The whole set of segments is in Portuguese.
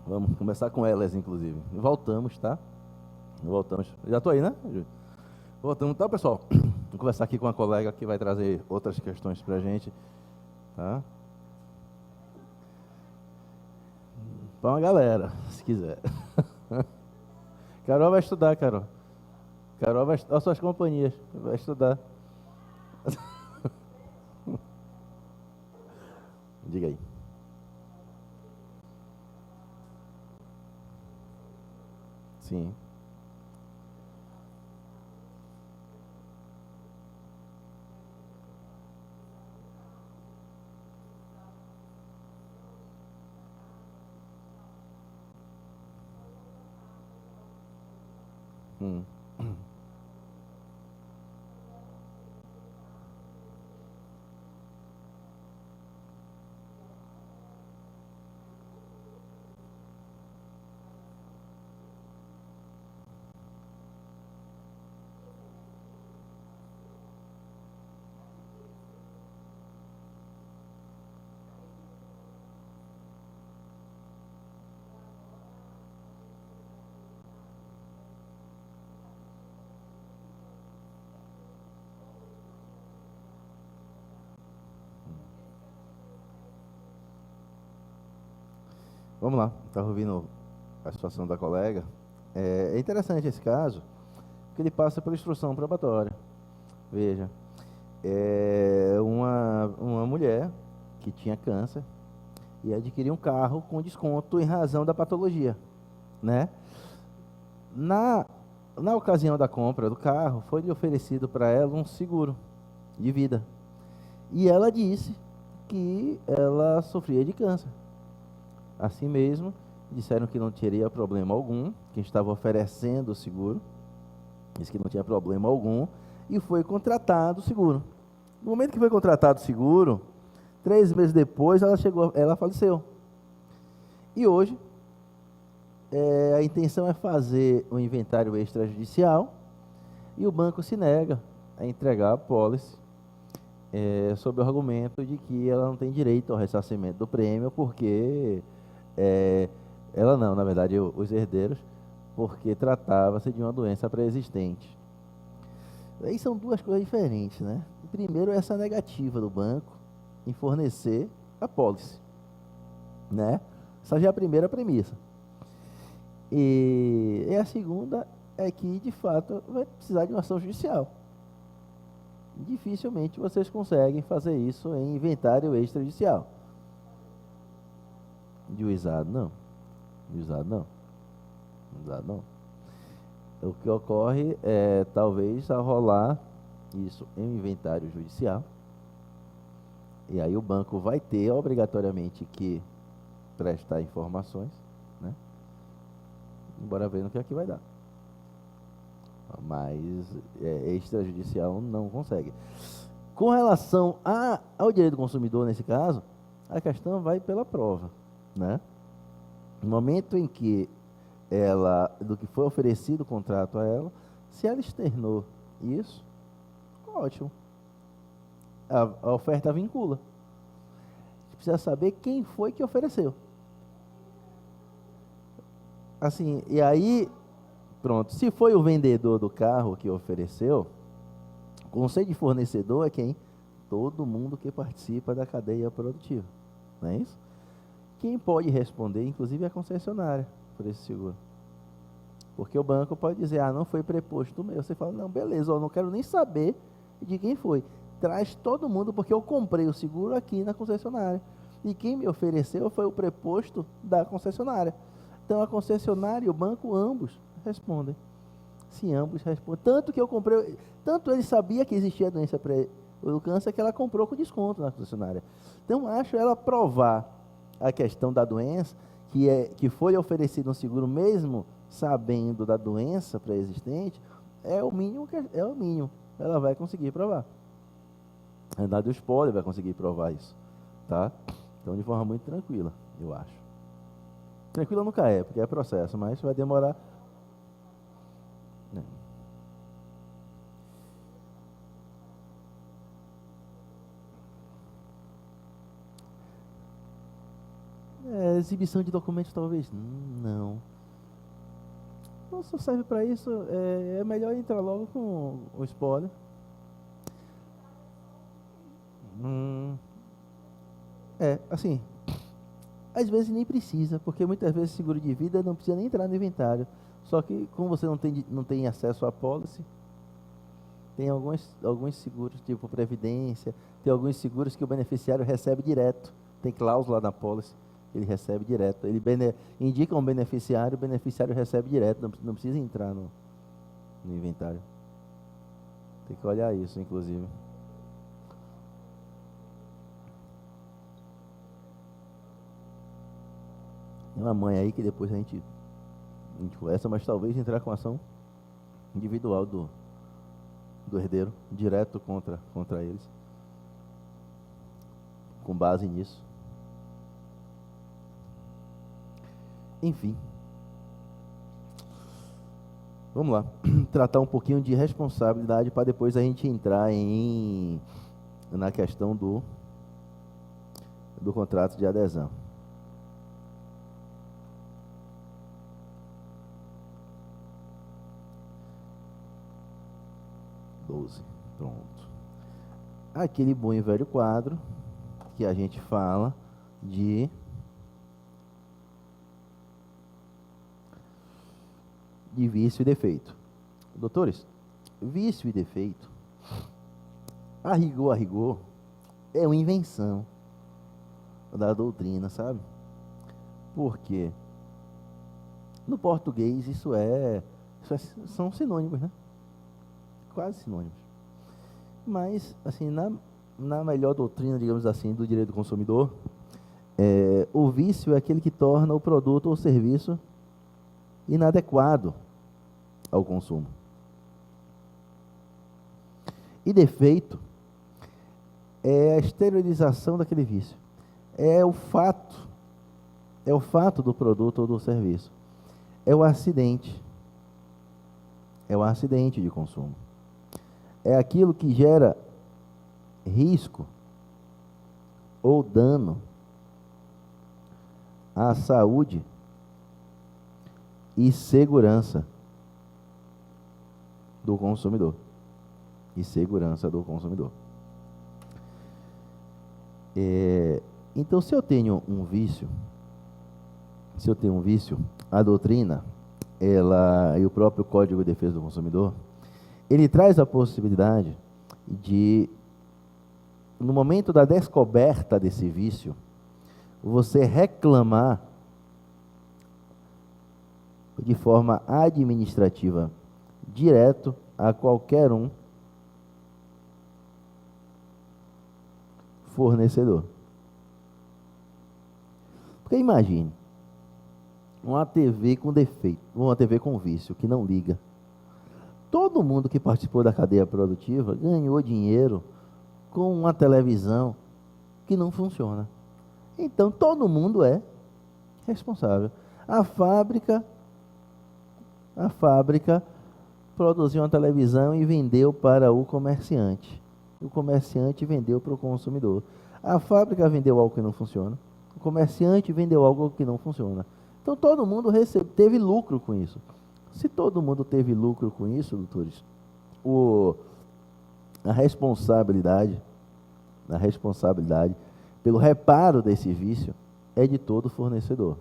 Vamos começar com elas, inclusive. Voltamos, tá? Voltamos. Já tô aí, né, Júlio? Voltamos, tá, pessoal? Vou conversar aqui com a colega que vai trazer outras questões pra gente, tá? Pra uma galera, se quiser. Carol vai estudar, Carol. Carol vai estudar suas companhias. Vai estudar. Diga aí. Sim. Hum. Vamos lá. Estava ouvindo a situação da colega. É interessante esse caso, porque ele passa por instrução probatória. Veja, é uma mulher que tinha câncer e adquiriu um carro com desconto em razão da patologia, né? Na, na ocasião da compra do carro, foi-lhe oferecido para ela um seguro de vida. E ela disse que ela sofria de câncer. Assim mesmo, disseram que não teria problema algum, quem estava oferecendo o seguro disse que não tinha problema algum e foi contratado o seguro. No momento que foi contratado o seguro, 3 meses depois ela faleceu. E hoje a intenção é fazer um inventário extrajudicial e o banco se nega a entregar a pólice sob o argumento de que ela não tem direito ao ressarcimento do prêmio porque é, ela não, na verdade, os herdeiros, porque tratava-se de uma doença pré-existente. Aí são duas coisas diferentes, né? Primeiro, essa negativa do banco em fornecer a pólice, né? Essa já é a primeira premissa. E a segunda é que, de fato, vai precisar de uma ação judicial. Dificilmente vocês conseguem fazer isso em inventário extrajudicial. Juizado, não. Juizado, não. Juizado, não. O que ocorre é, talvez, a rolar isso em inventário judicial. E aí o banco vai ter obrigatoriamente que prestar informações, né? Embora vendo o que aqui vai dar. Mas extrajudicial não consegue. Com relação ao direito do consumidor, nesse caso, a questão vai pela prova, né? No momento em que do que foi oferecido o contrato a ela, se ela externou isso, ótimo. A oferta vincula. A gente precisa saber quem foi que ofereceu. Assim, e aí, pronto. Se foi o vendedor do carro que ofereceu, o conceito de fornecedor é quem? Todo mundo que participa da cadeia produtiva. Não é isso? Quem pode responder, inclusive, é a concessionária por esse seguro. Porque o banco pode dizer, não foi preposto o meu. Você fala, não, beleza, eu não quero nem saber de quem foi. Traz todo mundo, porque eu comprei o seguro aqui na concessionária. E quem me ofereceu foi o preposto da concessionária. Então, a concessionária e o banco, ambos respondem. Sim, ambos respondem. Tanto que eu comprei, tanto ele sabia que existia a doença do câncer, que ela comprou com desconto na concessionária. Então, acho ela provar a questão da doença, que foi oferecido um seguro mesmo sabendo da doença pré-existente, é o mínimo. Ela vai conseguir provar. A realidade do spoiler vai conseguir provar isso, tá? Então, de forma muito tranquila, eu acho. Tranquila nunca é, porque é processo, mas vai demorar. Né? Exibição de documentos talvez não. Então, se serve para isso, é melhor entrar logo com o spoiler. Assim, às vezes nem precisa, porque muitas vezes seguro de vida não precisa nem entrar no inventário. Só que como você não tem acesso à policy, tem alguns seguros, tipo previdência, tem alguns seguros que o beneficiário recebe direto. Tem cláusula na policy, ele recebe direto. Ele indica um beneficiário, o beneficiário recebe direto, não precisa entrar no inventário. Tem que olhar isso, inclusive. Tem uma mãe aí que depois a gente conversa, mas talvez entrar com ação individual do herdeiro, direto contra eles, com base nisso. Enfim, vamos lá, tratar um pouquinho de responsabilidade para depois a gente entrar na questão do contrato de adesão. Pronto. Aquele bom e velho quadro que a gente fala de vício e defeito. Doutores, vício e defeito, a rigor, é uma invenção da doutrina, sabe? Porque no português são sinônimos, né? Quase sinônimos. Mas, assim, na melhor doutrina, digamos assim, do direito do consumidor, o vício é aquele que torna o produto ou serviço inadequado ao consumo. E defeito é a exteriorização daquele vício. É o fato do produto ou do serviço. É o acidente. É o acidente de consumo. É aquilo que gera risco ou dano à saúde e segurança do consumidor. Então, se eu tenho um vício, a doutrina, e o próprio Código de Defesa do Consumidor, ele traz a possibilidade de, no momento da descoberta desse vício, você reclamar de forma administrativa, direto a qualquer um fornecedor. Porque imagine, uma TV com defeito, uma TV com vício, que não liga. Todo mundo que participou da cadeia produtiva ganhou dinheiro com uma televisão que não funciona. Então, todo mundo é responsável. A fábrica produziu uma televisão e vendeu para o comerciante. O comerciante vendeu para o consumidor. A fábrica vendeu algo que não funciona. O comerciante vendeu algo que não funciona. Então, todo mundo teve lucro com isso. Se todo mundo teve lucro com isso, doutores, a responsabilidade pelo reparo desse vício é de todo fornecedor.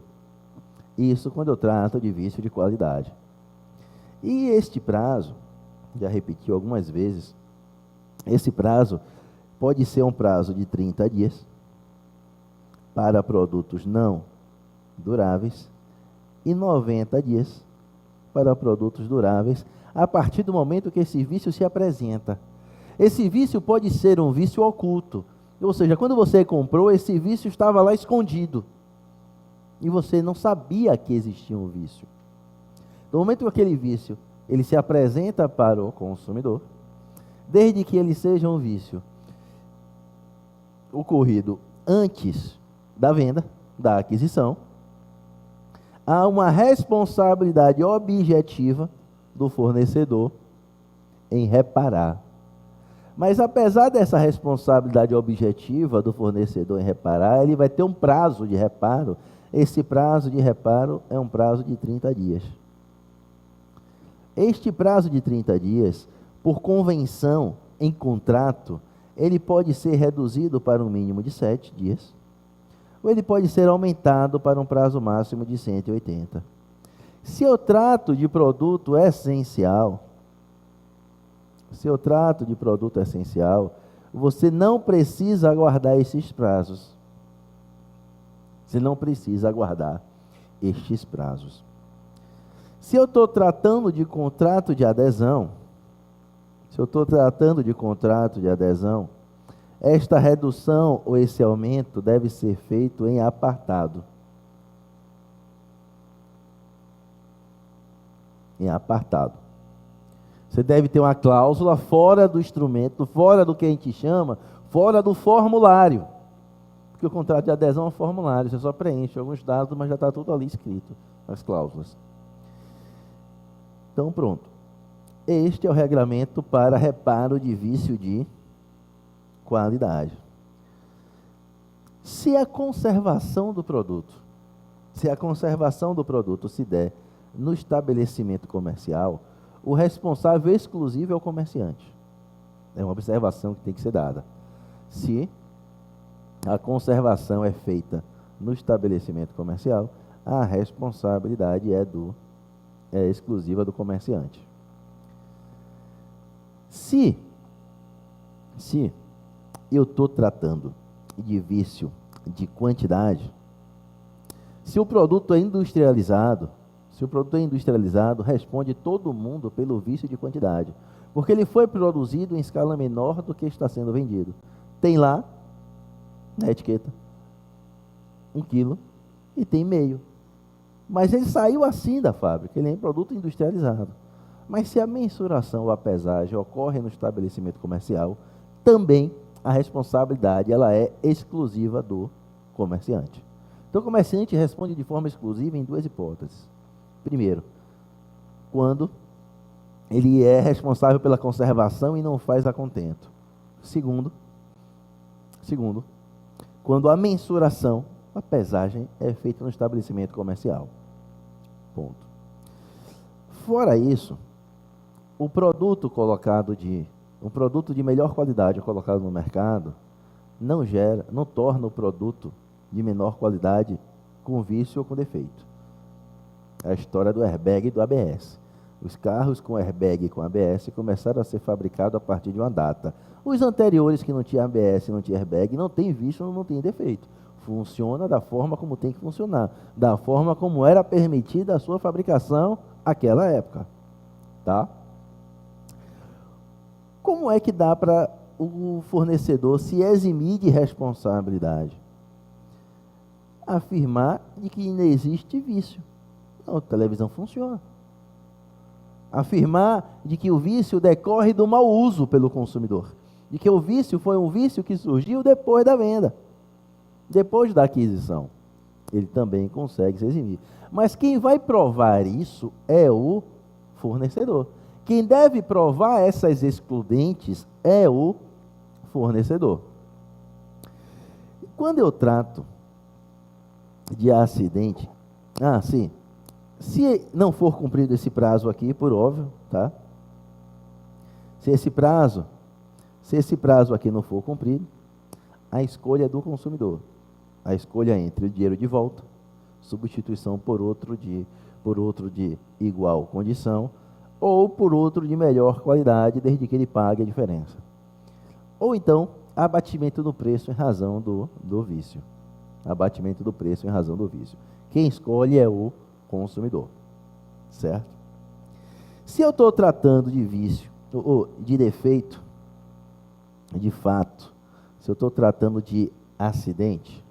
Isso quando eu trato de vício de qualidade. E este prazo, já repeti algumas vezes, esse prazo pode ser um prazo de 30 dias para produtos não duráveis e 90 dias para produtos duráveis, a partir do momento que esse vício se apresenta. Esse vício pode ser um vício oculto, ou seja, quando você comprou, esse vício estava lá escondido e você não sabia que existia um vício. No momento que aquele vício ele se apresenta para o consumidor, desde que ele seja um vício ocorrido antes da venda, da aquisição, há uma responsabilidade objetiva do fornecedor em reparar. Mas apesar dessa responsabilidade objetiva do fornecedor em reparar, ele vai ter um prazo de reparo. Esse prazo de reparo é um prazo de 30 dias. Este prazo de 30 dias, por convenção em contrato, ele pode ser reduzido para um mínimo de 7 dias, ou ele pode ser aumentado para um prazo máximo de 180. Se eu trato de produto essencial, você não precisa aguardar esses prazos. Você não precisa aguardar estes prazos. Se eu estou tratando de contrato de adesão, esta redução ou esse aumento deve ser feito em apartado. Você deve ter uma cláusula fora do instrumento, fora do que a gente chama, fora do formulário. Porque o contrato de adesão é um formulário, você só preenche alguns dados, mas já está tudo ali escrito, as cláusulas. Então, pronto. Este é o regramento para reparo de vício de qualidade. Se a conservação do produto se der no estabelecimento comercial, o responsável exclusivo é o comerciante. É uma observação que tem que ser dada. Se a conservação é feita no estabelecimento comercial, a responsabilidade é exclusiva do comerciante. Se eu estou tratando de vício de quantidade, se o produto é industrializado, responde todo mundo pelo vício de quantidade, porque ele foi produzido em escala menor do que está sendo vendido. Tem lá, na etiqueta, 1 quilo e tem meio. Mas ele saiu assim da fábrica, ele é um produto industrializado. Mas se a mensuração ou a pesagem ocorre no estabelecimento comercial, também a responsabilidade ela é exclusiva do comerciante. Então o comerciante responde de forma exclusiva em 2 hipóteses. Primeiro, quando ele é responsável pela conservação e não faz a contento. Segundo, quando a mensuração, a pesagem é feita no estabelecimento comercial. Ponto. Fora isso, um produto de melhor qualidade colocado no mercado não torna o produto de menor qualidade com vício ou com defeito. É a história do airbag e do ABS. Os carros com airbag e com ABS começaram a ser fabricados a partir de uma data. Os anteriores que não tinham ABS e não tinham airbag não tem vício, não tem defeito. Funciona da forma como tem que funcionar, da forma como era permitida a sua fabricação naquela época. Tá? Como é que dá para o fornecedor se eximir de responsabilidade? Afirmar de que não existe vício. Não, a televisão funciona. Afirmar de que o vício decorre do mau uso pelo consumidor. De que o vício foi um vício que surgiu depois da venda. Depois da aquisição. Ele também consegue se eximir. Mas quem vai provar isso é o fornecedor. Quem deve provar essas excludentes é o fornecedor. Quando eu trato de acidente, sim, se não for cumprido esse prazo aqui, por óbvio, tá? Se esse prazo aqui não for cumprido, a escolha é do consumidor. A escolha entre o dinheiro de volta, substituição por outro de igual condição, ou por outro de melhor qualidade, desde que ele pague a diferença. Ou então, abatimento do preço em razão do vício. Abatimento do preço em razão do vício. Quem escolhe é o consumidor. Certo? Se eu estou tratando de vício, ou de defeito, de fato, se eu estou tratando de acidente,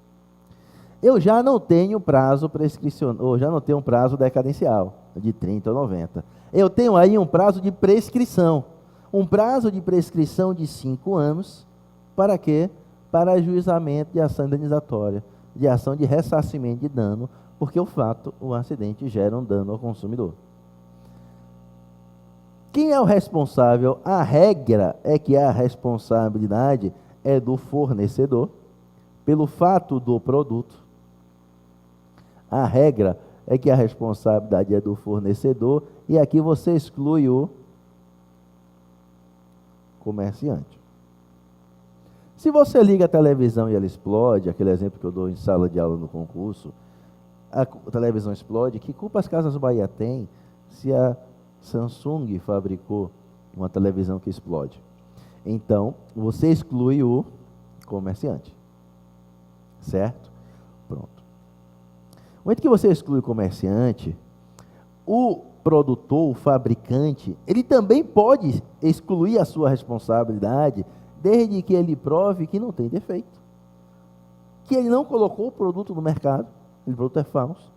eu já não tenho prazo prescricional, já não tenho um prazo decadencial de 30 ou 90. Eu tenho aí um prazo de prescrição. Um prazo de prescrição de 5 anos. Para quê? Para ajuizamento de ação indenizatória, de ação de ressarcimento de dano, porque o acidente gera um dano ao consumidor. Quem é o responsável? A regra é que a responsabilidade é do fornecedor, pelo fato do produto. A regra é que a responsabilidade é do fornecedor, e aqui você exclui o comerciante. Se você liga a televisão e ela explode, aquele exemplo que eu dou em sala de aula no concurso, a televisão explode, que culpa as Casas Bahia têm se a Samsung fabricou uma televisão que explode? Então, você exclui o comerciante. Certo? Pronto. No momento que você exclui o comerciante, o produtor, o fabricante, ele também pode excluir a sua responsabilidade, desde que ele prove que não tem defeito, que ele não colocou o produto no mercado, o produto é falso.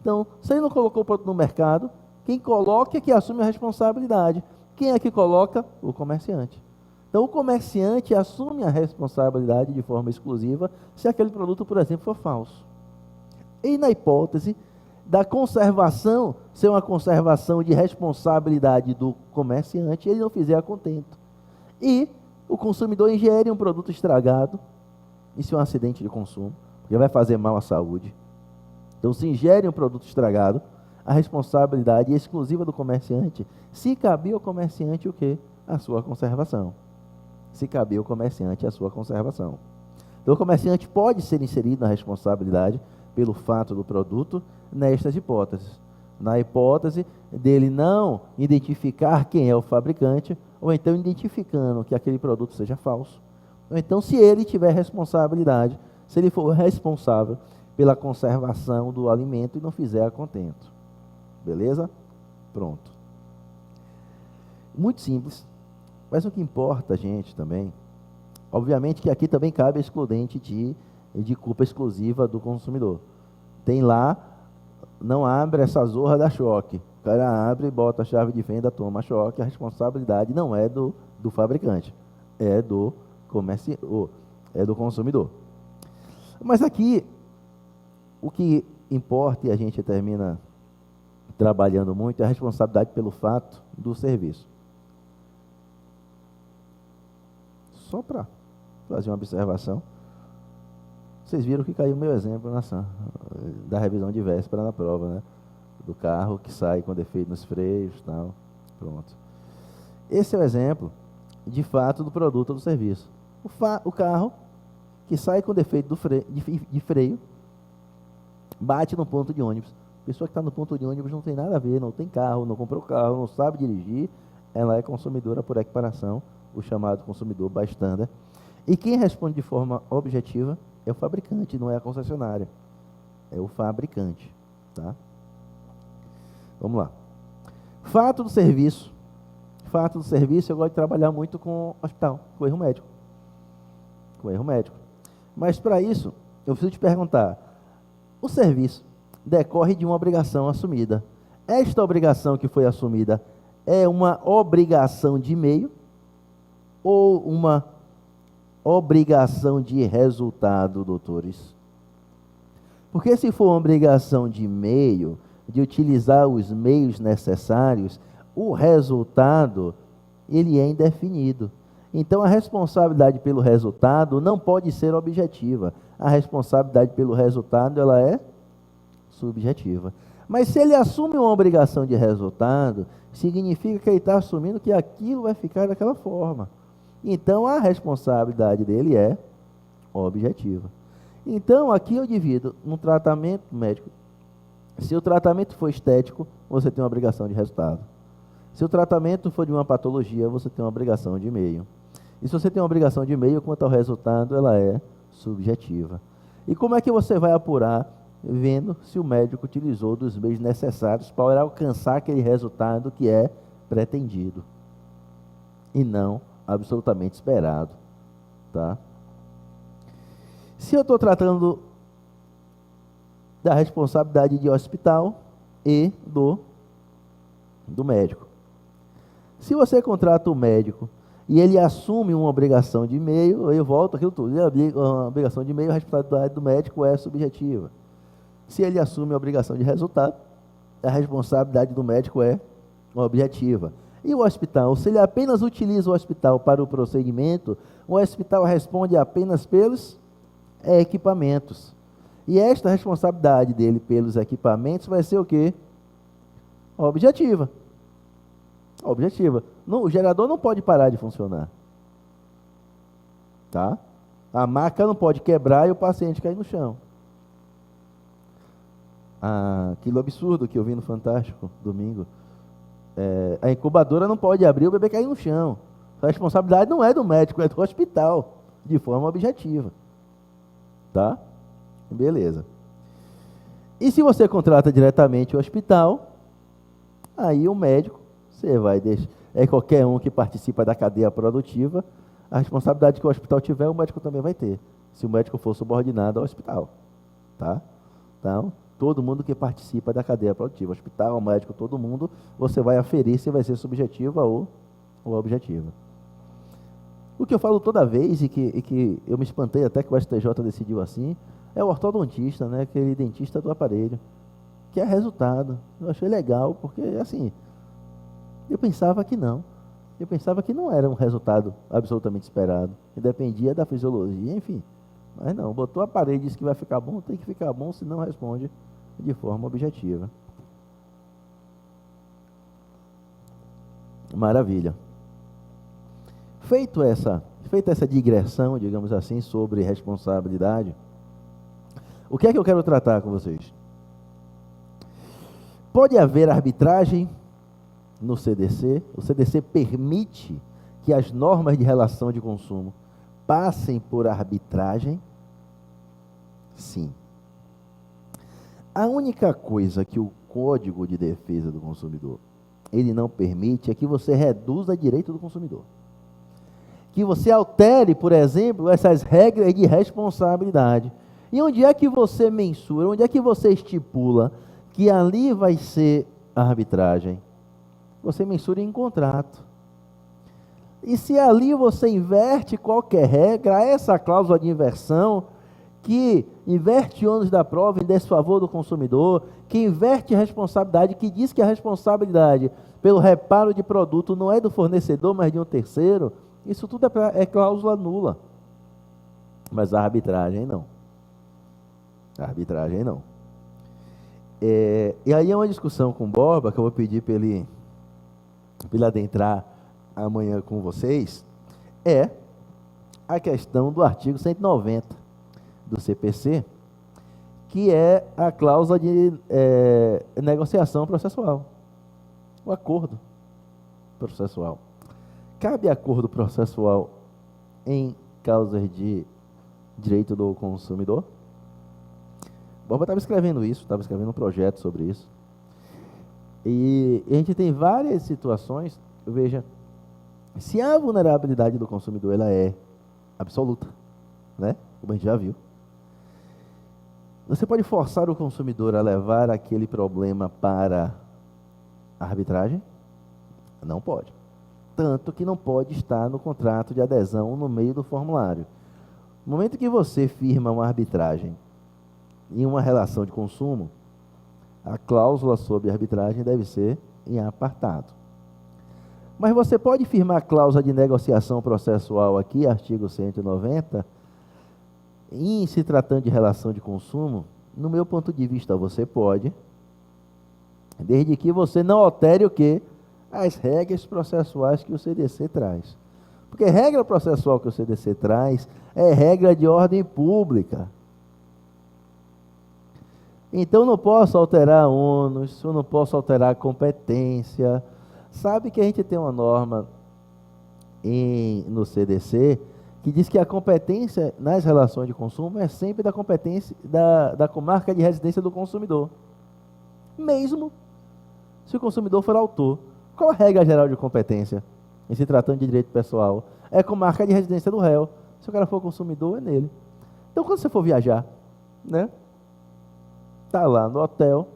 Então, se ele não colocou o produto no mercado, quem coloca é que assume a responsabilidade. Quem é que coloca? O comerciante. Então, o comerciante assume a responsabilidade de forma exclusiva se aquele produto, por exemplo, for falso. E na hipótese da conservação ser uma conservação de responsabilidade do comerciante, ele não fizer a contento. E o consumidor ingere um produto estragado, isso é um acidente de consumo, porque vai fazer mal à saúde. Então, se ingere um produto estragado, a responsabilidade é exclusiva do comerciante, se cabia ao comerciante o quê? A sua conservação. Se cabia ao comerciante a sua conservação. Então, o comerciante pode ser inserido na responsabilidade pelo fato do produto nestas hipóteses. Na hipótese dele não identificar quem é o fabricante, ou então identificando que aquele produto seja falso. Ou então, se ele tiver responsabilidade, se ele for responsável pela conservação do alimento e não fizer a contento. Beleza? Pronto. Muito simples. Mas o que importa, gente, também, obviamente que aqui também cabe a excludente de culpa exclusiva do consumidor. Tem lá, não abre essa zorra da choque. O cara abre, bota a chave de fenda, toma choque, a responsabilidade não é do fabricante, é do é do consumidor. Mas aqui, o que importa, e a gente termina trabalhando muito, é a responsabilidade pelo fato do serviço. Só para fazer uma observação, vocês viram que caiu o meu exemplo da revisão de véspera na prova, né? Do carro que sai com defeito nos freios e tal. Pronto. Esse é o exemplo, de fato, do produto ou do serviço. O carro que sai com defeito de freio, bate no ponto de ônibus. A pessoa que está no ponto de ônibus não tem nada a ver, não tem carro, não comprou carro, não sabe dirigir, ela é consumidora por equiparação, o chamado consumidor bystander. E quem responde de forma objetiva é o fabricante, não é a concessionária. É o fabricante. Tá? Vamos lá. Fato do serviço. Fato do serviço, eu gosto de trabalhar muito com hospital, com erro médico. Com erro médico. Mas para isso, eu preciso te perguntar, o serviço decorre de uma obrigação assumida. Esta obrigação que foi assumida é uma obrigação de meio ou uma obrigação de resultado, doutores? Porque se for uma obrigação de meio, de utilizar os meios necessários, o resultado, ele é indefinido. Então, a responsabilidade pelo resultado não pode ser objetiva. A responsabilidade pelo resultado, ela é subjetiva. Mas se ele assume uma obrigação de resultado, significa que ele está assumindo que aquilo vai ficar daquela forma. Então, a responsabilidade dele é objetiva. Então, aqui eu divido no tratamento médico. Se o tratamento for estético, você tem uma obrigação de resultado. Se o tratamento for de uma patologia, você tem uma obrigação de meio. E se você tem uma obrigação de meio, quanto ao resultado, ela é subjetiva. E como é que você vai apurar, vendo se o médico utilizou dos meios necessários para alcançar aquele resultado que é pretendido e não absolutamente esperado, tá? Se eu estou tratando da responsabilidade de hospital e do médico. Se você contrata o médico e ele assume uma obrigação de meio, eu volto aquilo tudo. A obrigação de meio, a responsabilidade do médico é subjetiva. Se ele assume a obrigação de resultado, a responsabilidade do médico é objetiva. E o hospital, se ele apenas utiliza o hospital para o procedimento, o hospital responde apenas pelos equipamentos. E esta responsabilidade dele pelos equipamentos vai ser o quê? Objetiva. Objetiva. O gerador não pode parar de funcionar. Tá? A maca não pode quebrar e o paciente cair no chão. Aquilo absurdo que eu vi no Fantástico, domingo. A incubadora não pode abrir, o bebê cair no chão. A responsabilidade não é do médico, é do hospital, de forma objetiva. Tá? Beleza. E se você contrata diretamente o hospital, aí o médico, você vai deixar, qualquer um que participa da cadeia produtiva, a responsabilidade que o hospital tiver, o médico também vai ter, se o médico for subordinado ao hospital. Tá? Então, todo mundo que participa da cadeia produtiva, hospital, médico, todo mundo, você vai aferir se vai ser subjetiva ou objetiva. O que eu falo toda vez, e que eu me espantei até que o STJ decidiu assim, é o ortodontista, né? Aquele dentista do aparelho, que é resultado. Eu achei legal, porque assim, eu pensava que não. Eu pensava que não era um resultado absolutamente esperado, que dependia da fisiologia, enfim. Mas não, botou o aparelho e disse que vai ficar bom, tem que ficar bom, senão responde de forma objetiva. Maravilha. Feita essa digressão, digamos assim, sobre responsabilidade, o que é que eu quero tratar com vocês? Pode haver arbitragem no CDC? O CDC permite que as normas de relação de consumo passem por arbitragem? Sim. A única coisa que o Código de Defesa do Consumidor ele não permite é que você reduza direito do consumidor. Que você altere, por exemplo, essas regras de responsabilidade. E onde é que você mensura, onde é que você estipula que ali vai ser a arbitragem? Você mensura em contrato. E se ali você inverte qualquer regra, essa cláusula de inversão, que inverte ônus da prova em desfavor do consumidor, que inverte a responsabilidade, que diz que a responsabilidade pelo reparo de produto não é do fornecedor, mas de um terceiro, isso tudo é cláusula nula. Mas a arbitragem não. A arbitragem não. E aí é uma discussão com o Borba, que eu vou pedir para ele adentrar amanhã com vocês, é a questão do artigo 190 do CPC, que é a cláusula de negociação processual, o acordo processual. Cabe acordo processual em causas de direito do consumidor? Borba estava escrevendo isso, estava escrevendo um projeto sobre isso. E a gente tem várias situações, veja, se a vulnerabilidade do consumidor ela é absoluta, né? Como a gente já viu, você pode forçar o consumidor a levar aquele problema para a arbitragem? Não pode. Tanto que não pode estar no contrato de adesão no meio do formulário. No momento que você firma uma arbitragem em uma relação de consumo, a cláusula sobre arbitragem deve ser em apartado. Mas você pode firmar a cláusula de negociação processual aqui, artigo 190, em se tratando de relação de consumo? No meu ponto de vista, você pode, desde que você não altere o quê? As regras processuais que o CDC traz. Porque regra processual que o CDC traz é regra de ordem pública. Então, eu não posso alterar ônus, eu não posso alterar competência. Sabe que a gente tem uma norma no CDC que diz que a competência nas relações de consumo é sempre da competência da comarca de residência do consumidor. Mesmo se o consumidor for autor. Qual a regra geral de competência em se tratando de direito pessoal? É comarca de residência do réu. Se o cara for consumidor, é nele. Então, quando você for viajar, né? Está lá no hotel,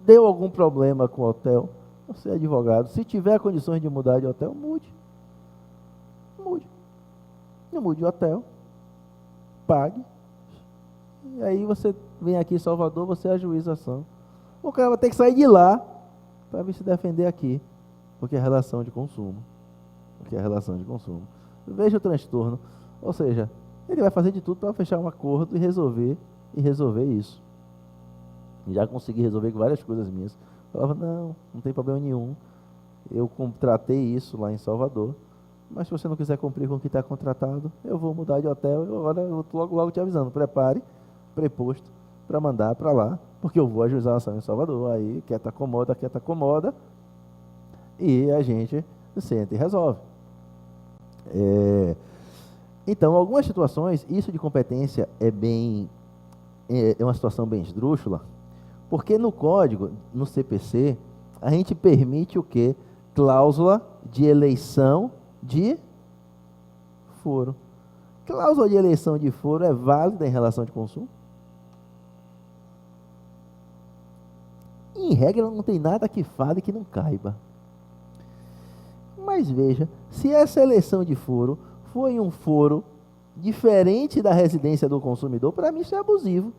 deu algum problema com o hotel, você é advogado, se tiver condições de mudar de hotel, mude. Não mude o hotel, pague, e aí você vem aqui em Salvador, você ajuiza a ação. O cara vai ter que sair de lá para vir se defender aqui, o que é relação de consumo. O que é relação de consumo. Veja o transtorno. Ou seja, ele vai fazer de tudo para fechar um acordo e resolver isso. Já consegui resolver várias coisas minhas. Falava, não tem problema nenhum. Eu contratei isso lá em Salvador. Mas se você não quiser cumprir com o que está contratado, eu vou mudar de hotel. Agora eu estou logo te avisando. Prepare, preposto, para mandar para lá. Porque eu vou ajuizar a ação em Salvador. Aí, quer tá acomoda. E a gente senta e resolve. Então, algumas situações, isso de competência é uma situação bem esdrúxula, porque no código, no CPC, a gente permite o quê? Cláusula de eleição de foro. Cláusula de eleição de foro é válida em relação de consumo? Em regra, não tem nada que fale que não caiba. Mas veja, se essa eleição de foro foi um foro diferente da residência do consumidor, para mim isso é abusivo.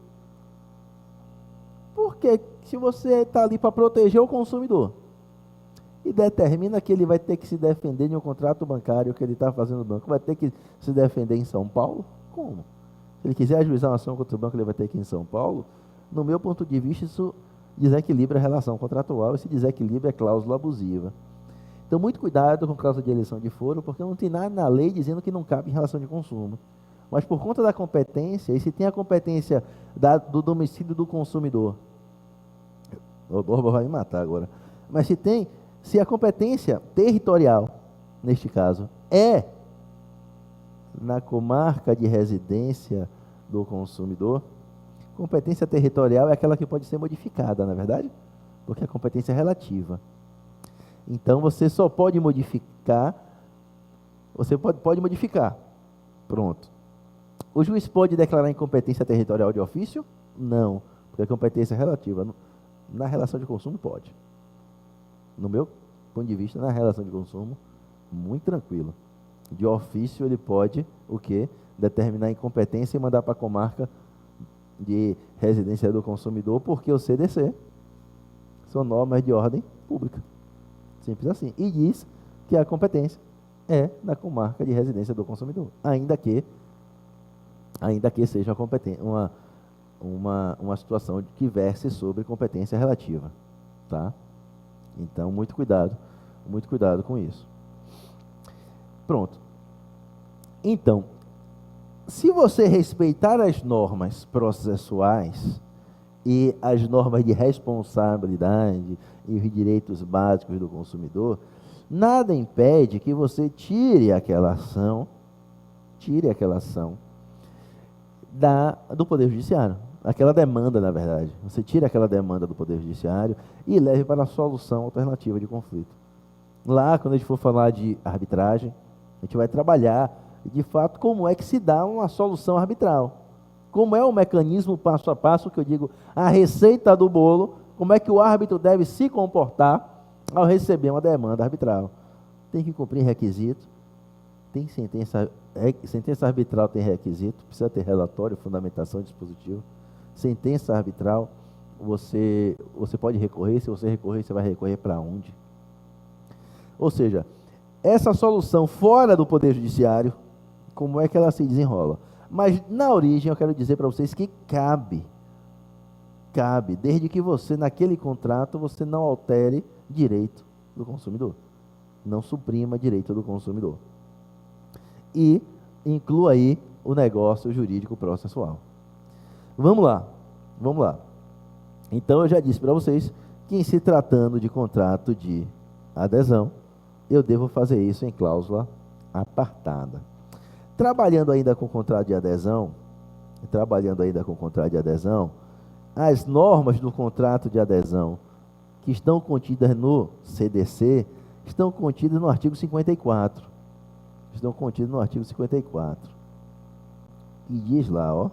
Porque se você está ali para proteger o consumidor e determina que ele vai ter que se defender de um contrato bancário que ele está fazendo no banco, vai ter que se defender em São Paulo? Como? Se ele quiser ajuizar uma ação contra o banco, ele vai ter que ir em São Paulo? No meu ponto de vista, isso desequilibra a relação contratual, esse desequilíbrio é cláusula abusiva. Então, muito cuidado com cláusula de eleição de foro, porque não tem nada na lei dizendo que não cabe em relação de consumo. Mas por conta da competência, e se tem a competência do domicílio do consumidor, o Borba vai me matar agora, mas se a competência territorial, neste caso, é na comarca de residência do consumidor, competência territorial é aquela que pode ser modificada, na verdade? Porque a competência é relativa. Então, você só pode modificar, pode modificar. Pronto. O juiz pode declarar incompetência territorial de ofício? Não, porque a competência é relativa. Na relação de consumo, pode. No meu ponto de vista, na relação de consumo, muito tranquilo. De ofício, ele pode, o quê? Determinar incompetência e mandar para a comarca de residência do consumidor, porque o CDC são normas de ordem pública. Simples assim. E diz que a competência é na comarca de residência do consumidor, ainda que seja uma situação que verse sobre competência relativa, tá? Então, muito cuidado com isso. Pronto. Então, se você respeitar as normas processuais e as normas de responsabilidade e os direitos básicos do consumidor, nada impede que você tire aquela ação do Poder Judiciário. Aquela demanda, na verdade. Você tira aquela demanda do Poder Judiciário e leve para a solução alternativa de conflito. Lá, quando a gente for falar de arbitragem, a gente vai trabalhar, de fato, como é que se dá uma solução arbitral. Como é o mecanismo passo a passo, que eu digo, a receita do bolo, como é que o árbitro deve se comportar ao receber uma demanda arbitral. Tem que cumprir requisito, tem sentença arbitral tem requisito, precisa ter relatório, fundamentação, dispositivo. Sentença arbitral, você pode recorrer, se você recorrer, você vai recorrer para onde? Ou seja, essa solução fora do Poder Judiciário, como é que ela se desenrola? Mas na origem eu quero dizer para vocês que cabe, desde que você, naquele contrato, você não altere direito do consumidor, não suprima direito do consumidor. E inclua aí o negócio jurídico processual. Vamos lá. Então, eu já disse para vocês que, em se tratando de contrato de adesão, eu devo fazer isso em cláusula apartada. Trabalhando ainda com contrato de adesão, as normas do contrato de adesão que estão contidas no CDC estão contidas no artigo 54. E diz lá, ó,